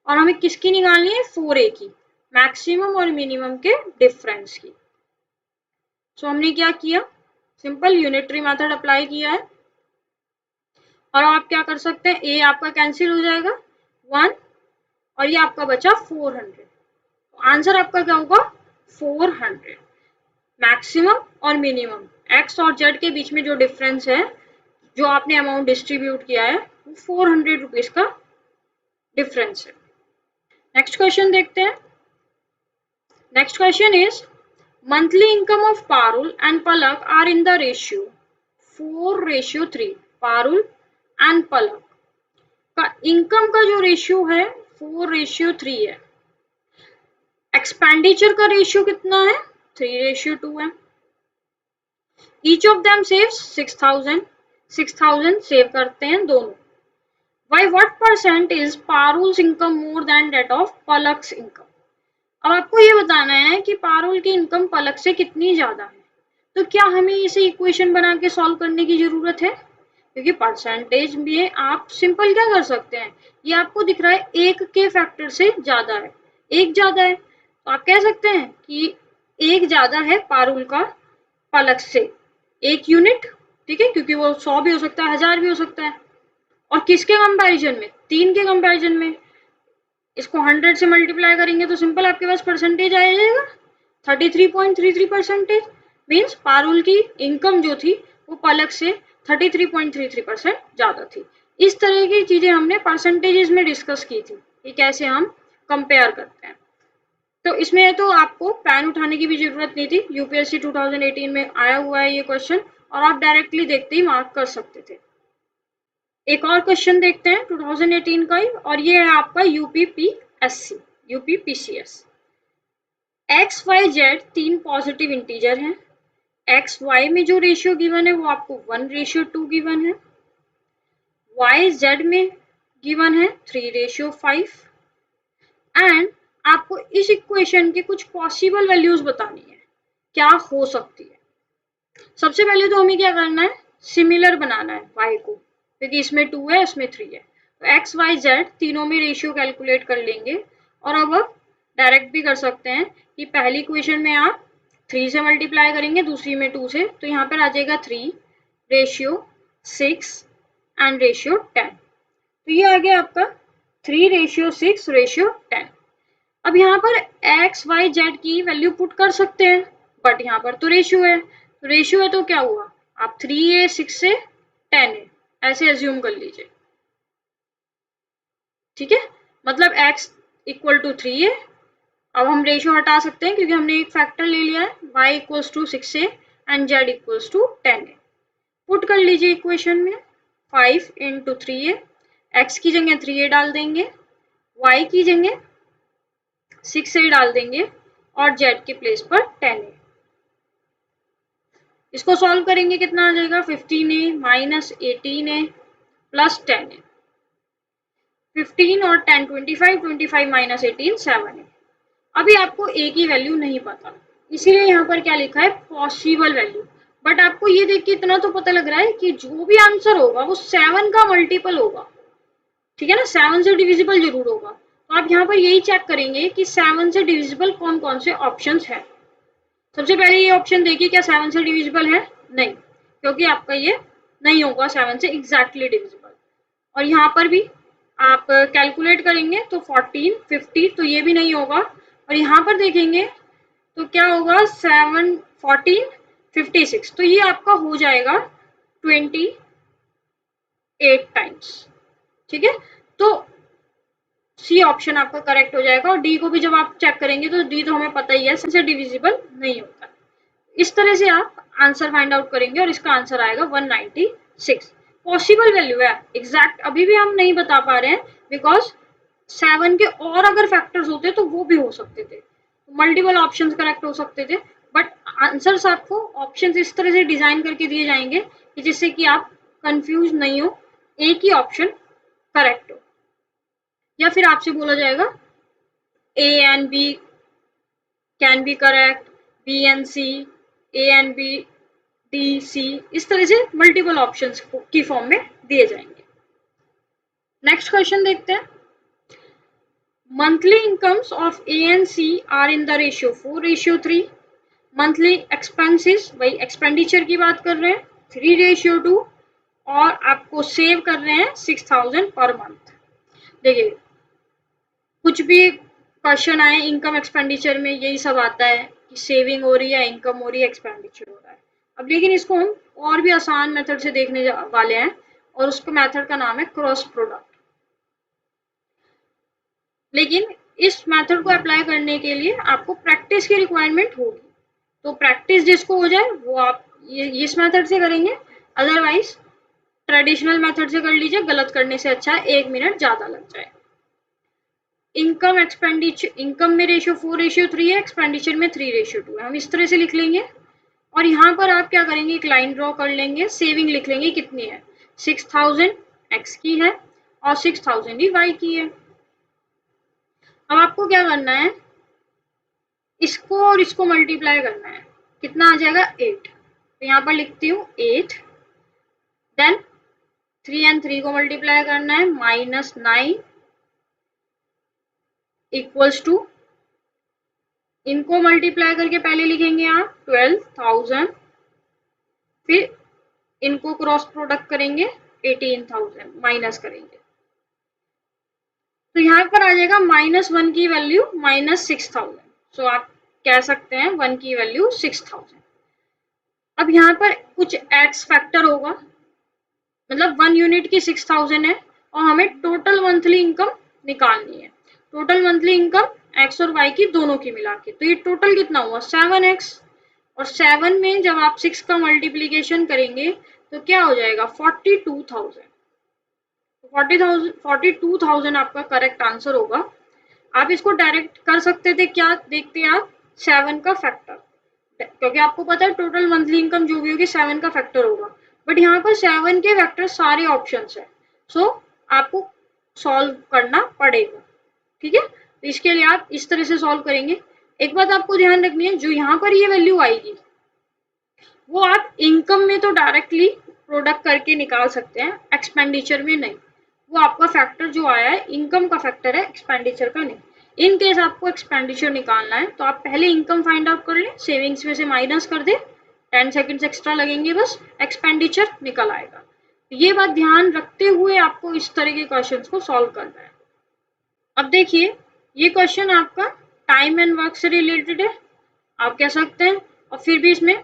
और हमें किसकी निकालनी है, 4A की, मैक्सिमम और मिनिमम के डिफरेंस की। सो हमने क्या किया, सिंपल यूनिटरी मेथड अप्लाई किया है। और आप क्या कर सकते हैं, ए आपका कैंसिल हो जाएगा 1 और ये आपका बचा 400। आंसर आपका क्या होगा 400। मैक्सिमम और मिनिमम एक्स और जेड के बीच में जो डिफरेंस है, जो आपने अमाउंट डिस्ट्रीब्यूट किया है, वो 400 रुपीज का डिफरेंस है। नेक्स्ट क्वेश्चन देखते हैं। Next question is monthly income of Parul and Palak are in the ratio 4:3। Parul and Palak का इनकम का जो रेशियो है 4:3 है। एक्सपेंडिचर का रेशियो कितना है 3:2 है। Each of them saves 6,000 save करते हैं दोनों। By what percent is Parul's income more than that of Palak's income? अब आपको ये बताना है कि पारुल की इनकम पलक से कितनी ज्यादा है। तो क्या हमें इसे इक्वेशन बना के सॉल्व करने की जरूरत है, क्योंकि परसेंटेज में आप सिंपल क्या कर सकते हैं, ये आपको दिख रहा है एक के फैक्टर से ज्यादा है, एक ज्यादा है, तो आप कह सकते हैं कि एक ज्यादा है पारुल का पलक से 1 यूनिट, ठीक है, क्योंकि वो 100 भी हो सकता है, 1000 भी हो सकता है। और किसके कंपैरिजन में, 3 के कंपैरिजन में। इसको 100 से मल्टीप्लाई करेंगे तो सिंपल आपके पास परसेंटेज आ जाएगा 33.33%। मीन्स पारुल की इनकम जो थी वो पलक से 33.33% ज्यादा थी। इस तरह की चीजें हमने परसेंटेजेस में डिस्कस की थी कि कैसे हम कंपेयर करते हैं। तो इसमें तो आपको पेन उठाने की भी जरूरत नहीं थी, यूपीएससी 2018 में आया हुआ है ये क्वेश्चन, और आप डायरेक्टली देखते ही मार्क कर सकते थे। एक और क्वेश्चन देखते हैं 2018 का ही, और ये है आपका UPPSC, UPPCS. X Y Z 3 positive integer हैं। एक्स वाई में जो रेशियो गिवन है वो आपको 1:2 गिवन है। वाई जेड में गिवन है 3:5। एंड आपको इस इक्वेशन के कुछ पॉसिबल वैल्यूज बतानी है, क्या हो सकती है। सबसे पहले तो हमें क्या करना है, सिमिलर बनाना है y को, क्योंकि इसमें 2 है इसमें 3 है। तो एक्स वाई जेड तीनों में रेशियो कैलकुलेट कर लेंगे, और अब डायरेक्ट भी कर सकते हैं कि पहली इक्वेशन में आप 3 से मल्टीप्लाई करेंगे, दूसरी में 2 से, तो यहाँ पर आ जाएगा 3:6 एंड रेशियो 10। तो ये आ गया आपका 3:6:10। अब यहाँ पर एक्स वाई जेड की वैल्यू पुट कर सकते हैं, बट यहाँ पर तो रेशियो है, तो रेशियो है तो क्या हुआ, आप 3 है 6 है 10 है ऐसे एज्यूम कर लीजिए, ठीक है। मतलब x इक्वल टू 3 है। अब हम रेशियो हटा सकते हैं क्योंकि हमने एक फैक्टर ले लिया है, y इक्वल्स टू 6 है एंड z इक्वल्स टू 10 है। पुट कर लीजिए इक्वेशन में, 5 इंटू 3 है, x की जगह 3 डाल देंगे, y की जगह 6 डाल देंगे, और z के प्लेस पर 10 है। इसको सॉल्व करेंगे कितना आ जाएगा, 15 माइनस 18 प्लस 10 15 और 10 25 माइनस 18 7 है। अभी आपको a की वैल्यू नहीं पता, इसीलिए यहाँ पर क्या लिखा है, पॉसिबल वैल्यू। बट आपको ये देख के इतना तो पता लग रहा है कि जो भी आंसर होगा वो 7 का मल्टीपल होगा, ठीक है ना, 7 से डिविजिबल जरूर होगा। तो आप यहाँ पर यही चेक करेंगे कि 7 से डिविजिबल कौन कौन से ऑप्शंस हैं। सबसे पहले ये ऑप्शन देखिए, क्या 7 से डिविजिबल है, नहीं, क्योंकि आपका ये नहीं होगा 7 से एग्जैक्टली डिविजिबल। और यहाँ पर भी आप कैलकुलेट करेंगे तो 14 50, तो ये भी नहीं होगा। और यहाँ पर देखेंगे तो क्या होगा, 7 14 56, तो ये आपका हो जाएगा 28 टाइम्स, ठीक है। तो सी ऑप्शन आपका करेक्ट हो जाएगा। और डी को भी जब आप चेक करेंगे तो डी तो हमें पता ही है, सबसे डिविजिबल नहीं होता। इस तरह से आप आंसर फाइंड आउट करेंगे और इसका आंसर आएगा 196। पॉसिबल वैल्यू है, एग्जैक्ट अभी भी हम नहीं बता पा रहे हैं, बिकॉज 7 के और अगर फैक्टर्स होते तो वो भी हो सकते थे, मल्टीपल ऑप्शंस करेक्ट हो सकते थे। बट आंसर्स आपको ऑप्शंस इस तरह से डिजाइन करके दिए जाएंगे कि जिससे कि आप कंफ्यूज नहीं हो, एक ही ऑप्शन करेक्ट हो। या फिर आपसे बोला जाएगा A and B can be correct, B and C, A and B, D C, इस तरह से मल्टीपल ऑप्शंस की फॉर्म में दिए जाएंगे। नेक्स्ट क्वेश्चन देखते हैं। Monthly incomes of A and C are in the ratio 4:3। Monthly expenses, वही एक्सपेंडिचर की बात कर रहे हैं, 3:2। और आपको सेव कर रहे हैं 6000 पर मंथ। देखिए कुछ भी क्वेश्चन आए इनकम एक्सपेंडिचर में यही सब आता है कि सेविंग हो रही है, इनकम हो रही है, एक्सपेंडिचर हो रहा है। अब लेकिन इसको हम और भी आसान मेथड से देखने वाले हैं और उसको मेथड का नाम है क्रॉस प्रोडक्ट। लेकिन इस मेथड को अप्लाई करने के लिए आपको प्रैक्टिस की रिक्वायरमेंट होगी। तो प्रैक्टिस जिसको हो जाए वो आप इस मेथड से करेंगे, अदरवाइज ट्रेडिशनल मेथड से कर लीजिए। गलत करने से अच्छा है 1 मिनट ज्यादा लग जाए। इनकम एक्सपेंडिचर, इनकम में रेशियो 4:3 है, एक्सपेंडिचर में 3:2 है। हम इस तरह से लिख लेंगे और यहाँ पर आप क्या करेंगे, एक लाइन ड्रॉ कर लेंगे, सेविंग लिख लेंगे कितनी है, 6000 एक्स की है और 6000 ही वाई की है। अब आपको क्या करना है, इसको और इसको मल्टीप्लाई करना है, कितना आ जाएगा 8। तो यहाँ पर लिखती हूँ 8, देन 3 और 3 को मल्टीप्लाई करना है, -9 इक्वल्स टू, इनको मल्टीप्लाई करके पहले लिखेंगे आप 12,000, फिर इनको क्रॉस प्रोडक्ट करेंगे 18,000 माइनस करेंगे, तो यहाँ पर आ जाएगा -1 की वैल्यू -6000। सो आप कह सकते हैं 1 की वैल्यू 6000। अब यहाँ पर कुछ एक्स फैक्टर होगा, मतलब 1 यूनिट की 6000 है और हमें टोटल मंथली इनकम निकालनी है। टोटल मंथली इनकम एक्स और वाई की दोनों की मिला के, तो ये टोटल कितना हुआ 7x। और 7 में जब आप 6 का मल्टीप्लीकेशन करेंगे तो क्या हो जाएगा 42,000। 42,000 आपका करेक्ट आंसर होगा। आप इसको डायरेक्ट कर सकते थे, क्या देखते आप 7 का फैक्टर, क्योंकि आपको पता है टोटल मंथली इनकम जो भी होगी 7 का फैक्टर होगा, बट यहाँ पर 7 के फैक्टर सारे ऑप्शंस है, सो आपको सॉल्व करना पड़ेगा। ठीक है, तो इसके लिए आप इस तरह से सॉल्व करेंगे। एक बात आपको ध्यान रखनी है, जो यहाँ पर ये वैल्यू आएगी वो आप इनकम में तो डायरेक्टली प्रोडक्ट करके निकाल सकते हैं, एक्सपेंडिचर में नहीं। वो आपका फैक्टर जो आया है इनकम का फैक्टर है, एक्सपेंडिचर का नहीं। इन केस आपको एक्सपेंडिचर निकालना है तो आप पहले इनकम फाइंड आउट कर लें, सेविंग्स में से माइनस कर दे, 10 सेकेंड्स एक्स्ट्रा लगेंगे, बस एक्सपेंडिचर निकल आएगा। ये बात ध्यान रखते हुए आपको इस तरह के क्वेश्चंस को सॉल्व करना है। अब देखिए ये क्वेश्चन आपका टाइम एंड वर्क से रिलेटेड है, आप कह सकते हैं, और फिर भी इसमें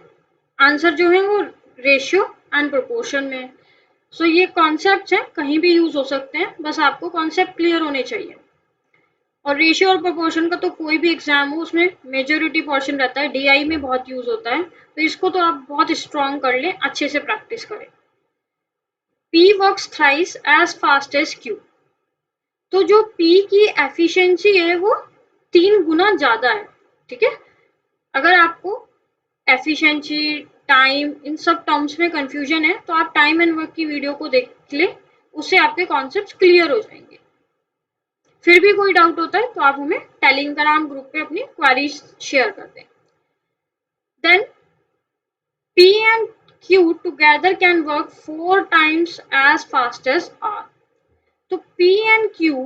आंसर जो है वो रेशियो एंड प्रोपोर्शन में। सो ये कॉन्सेप्ट है, कहीं भी यूज हो सकते हैं, बस आपको कॉन्सेप्ट क्लियर होने चाहिए। और रेशियो और प्रोपोर्शन का तो कोई भी एग्जाम हो उसमें मेजोरिटी पोर्शन रहता है, डीआई में बहुत यूज होता है, तो इसको तो आप बहुत स्ट्रॉन्ग कर लें, अच्छे से प्रैक्टिस करें। P works thrice as fast as Q। तो जो P की एफिशिएंसी है वो 3 गुना ज्यादा है। ठीक है, अगर आपको एफिशिएंसी, टाइम, इन सब टर्म्स में कंफ्यूजन है तो आप टाइम एंड वर्क की वीडियो को देख ले, उससे आपके कॉन्सेप्ट्स क्लियर हो जाएंगे। फिर भी कोई डाउट होता है तो आप हमें टेलीग्राम ग्रुप पे अपनी क्वेरीज शेयर कर दें। Then P and Q together can work 4 times as fast as R। तो P and Q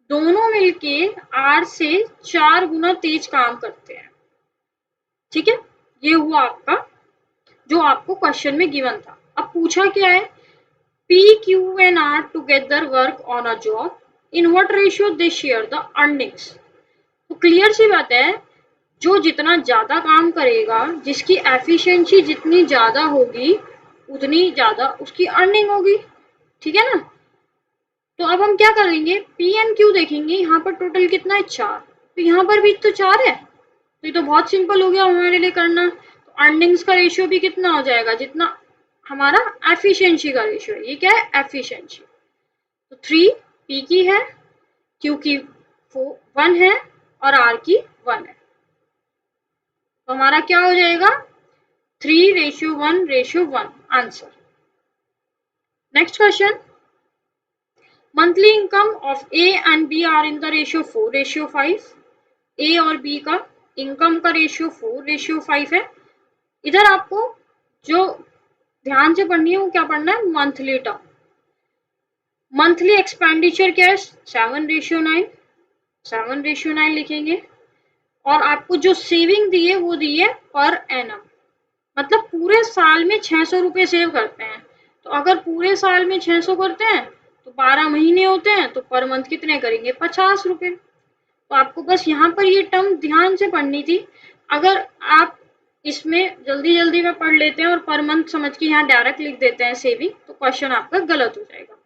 दोनों मिलके R से 4 गुना तेज काम करते हैं। ठीक है, ये हुआ आपका जो आपको क्वेश्चन में गिवन था। अब पूछा क्या है, P, Q and R together work on a job, in what ratio they share the earnings। तो क्लियर सी बात है, जो जितना ज्यादा काम करेगा, जिसकी एफिशिएंसी जितनी ज्यादा होगी उतनी ज्यादा उसकी अर्निंग होगी। ठीक है ना, तो अब हम क्या करेंगे, P एंड Q देखेंगे, यहाँ पर टोटल कितना है 4, तो यहाँ पर भी तो 4 है, तो ये तो बहुत सिंपल हो गया हमारे लिए करना। तो अर्निंग्स का रेशियो भी कितना हो जाएगा, जितना हमारा एफिशिएंसी का रेशियो है। ये क्या है, एफिशिएंसी। तो 3 P की है, Q की 1 है और R की 1 है, तो हमारा क्या हो जाएगा 3:1:1 answer. Next question, monthly income of A and B are in the ratio 4:5। A और बी का इनकम का रेशियो 4:5 है। इधर आपको जो ध्यान से पढ़नी है वो क्या पढ़ना है, मंथली टर्म। मंथली एक्सपेंडिचर क्या है 7:9, 7:9 लिखेंगे। और आपको जो सेविंग दी है वो दी है पर एनम, मतलब पूरे साल में 600 रुपये सेव करते हैं, तो अगर पूरे साल में 600 करते हैं तो 12 महीने होते हैं, तो पर मंथ कितने करेंगे? 50 रुपये। तो आपको बस यहाँ पर ये टर्म ध्यान से पढ़नी थी। अगर आप इसमें जल्दी जल्दी में पढ़ लेते हैं और पर मंथ समझ के यहाँ डायरेक्ट लिख देते हैं सेविंग, तो क्वेश्चन आपका गलत हो जाएगा।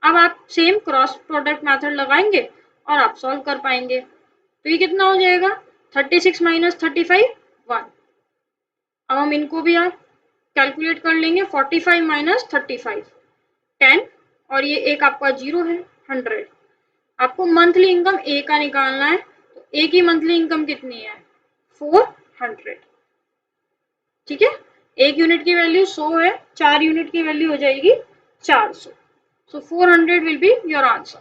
अब आप सेम क्रॉस प्रोडक्ट मेथड लगाएंगे और आप सॉल्व कर पाएंगे। तो ये कितना हो जाएगा? 36 माइनस 35 1। अब हम इनको भी आप कैलकुलेट कर लेंगे। 45 माइनस 35 10, और ये एक आपका 0 है 100। आपको मंथली इनकम ए का निकालना है, तो ए की मंथली इनकम कितनी है? 400। ठीक है, एक यूनिट की वैल्यू 100 है, 4 यूनिट की वैल्यू हो जाएगी 400। सो 400 विल बी योर आंसर।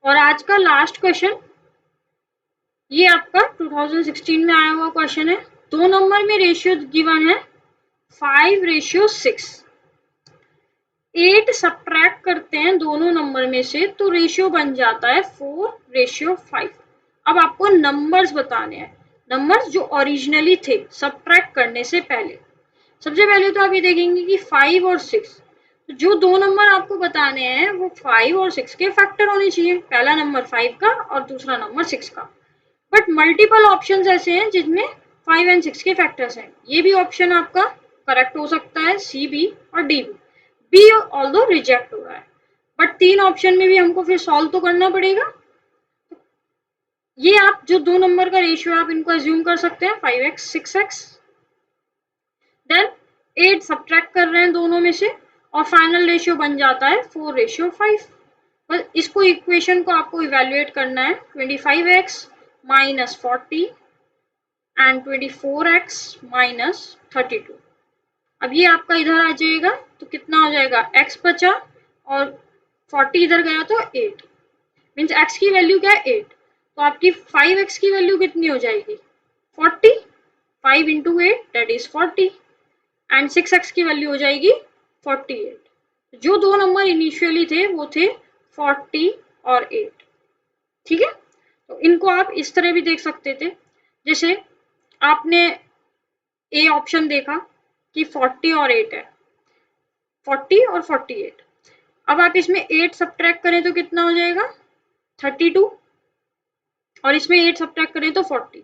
और आज का लास्ट क्वेश्चन, ये आपका 2016 में आया हुआ क्वेश्चन है। 2 नंबर में रेशियो गिवन है 5:6। 8 सब्ट्रैक्ट करते हैं दोनों नंबर में से तो रेशियो बन जाता है 4:5। अब आपको नंबर्स बताने हैं, नंबर्स जो ओरिजिनली थे सब्ट्रैक्ट करने से पहले। सबसे पहले तो आप ये देखेंगे कि 5 और 6, तो जो दो नंबर आपको बताने हैं वो 5 और 6 के फैक्टर होने चाहिए। पहला नंबर 5 का और दूसरा नंबर 6 का। बट मल्टीपल ऑप्शंस ऐसे हैं जिनमें 5 एंड 6 के फैक्टर्स हैं। ये भी ऑप्शन आपका करेक्ट हो सकता है, सी, बी और डी भी। बी ऑल्दो रिजेक्ट हो रहा है, बट 3 ऑप्शन में भी हमको फिर सॉल्व तो करना पड़ेगा। ये आप जो दो नंबर का रेशियो आप इनको एज्यूम कर सकते हैं 5x 6x। देन 8 सब्ट्रैक्ट कर रहे हैं दोनों में से और फाइनल रेशियो बन जाता है 4:5। बस इसको इक्वेशन को आपको इवेल्युएट करना है। 25x minus 40 and 24x minus 32। अब ये आपका इधर आ जाएगा तो कितना हो जाएगा? x बचा और 40 इधर गया तो 8, मीन्स x की वैल्यू क्या है? 8। तो आपकी 5x की वैल्यू कितनी हो जाएगी? 40। 5 into 8 that is 40 and 6x की वैल्यू हो जाएगी 48। जो दो नंबर इनिशियली थे वो थे 40 और 8। ठीक है, तो इनको आप इस तरह भी देख सकते थे। जैसे आपने ए ऑप्शन देखा कि 40 और 8 है, 40 और 48। अब आप इसमें 8 सब्ट्रैक्ट करें तो कितना हो जाएगा? 32, और इसमें 8 सब्ट्रैक्ट करें तो 40।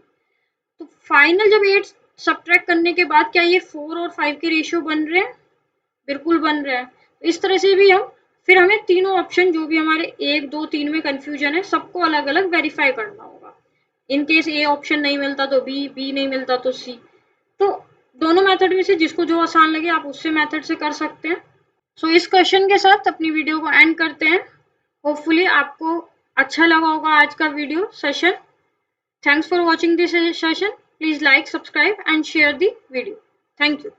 तो फाइनल जब 8 सब्ट्रैक्ट करने के बाद क्या ये 4 और 5 के रेशियो बन रहे हैं? बिल्कुल बन रहा है। तो इस तरह से भी हम फिर हमें तीनों ऑप्शन जो भी हमारे 1 2 3 में कंफ्यूजन है सबको अलग अलग वेरीफाई करना होगा। इन केस ए ऑप्शन नहीं मिलता तो बी, बी नहीं मिलता तो सी। तो दोनों मेथड में से जिसको जो आसान लगे आप उससे मेथड से कर सकते हैं। सो इस क्वेश्चन के साथ अपनी वीडियो को एंड करते हैं। होपफुली आपको अच्छा लगा होगा आज का video session. Thanks for watching this session. Please like, subscribe and share the video. Thank you.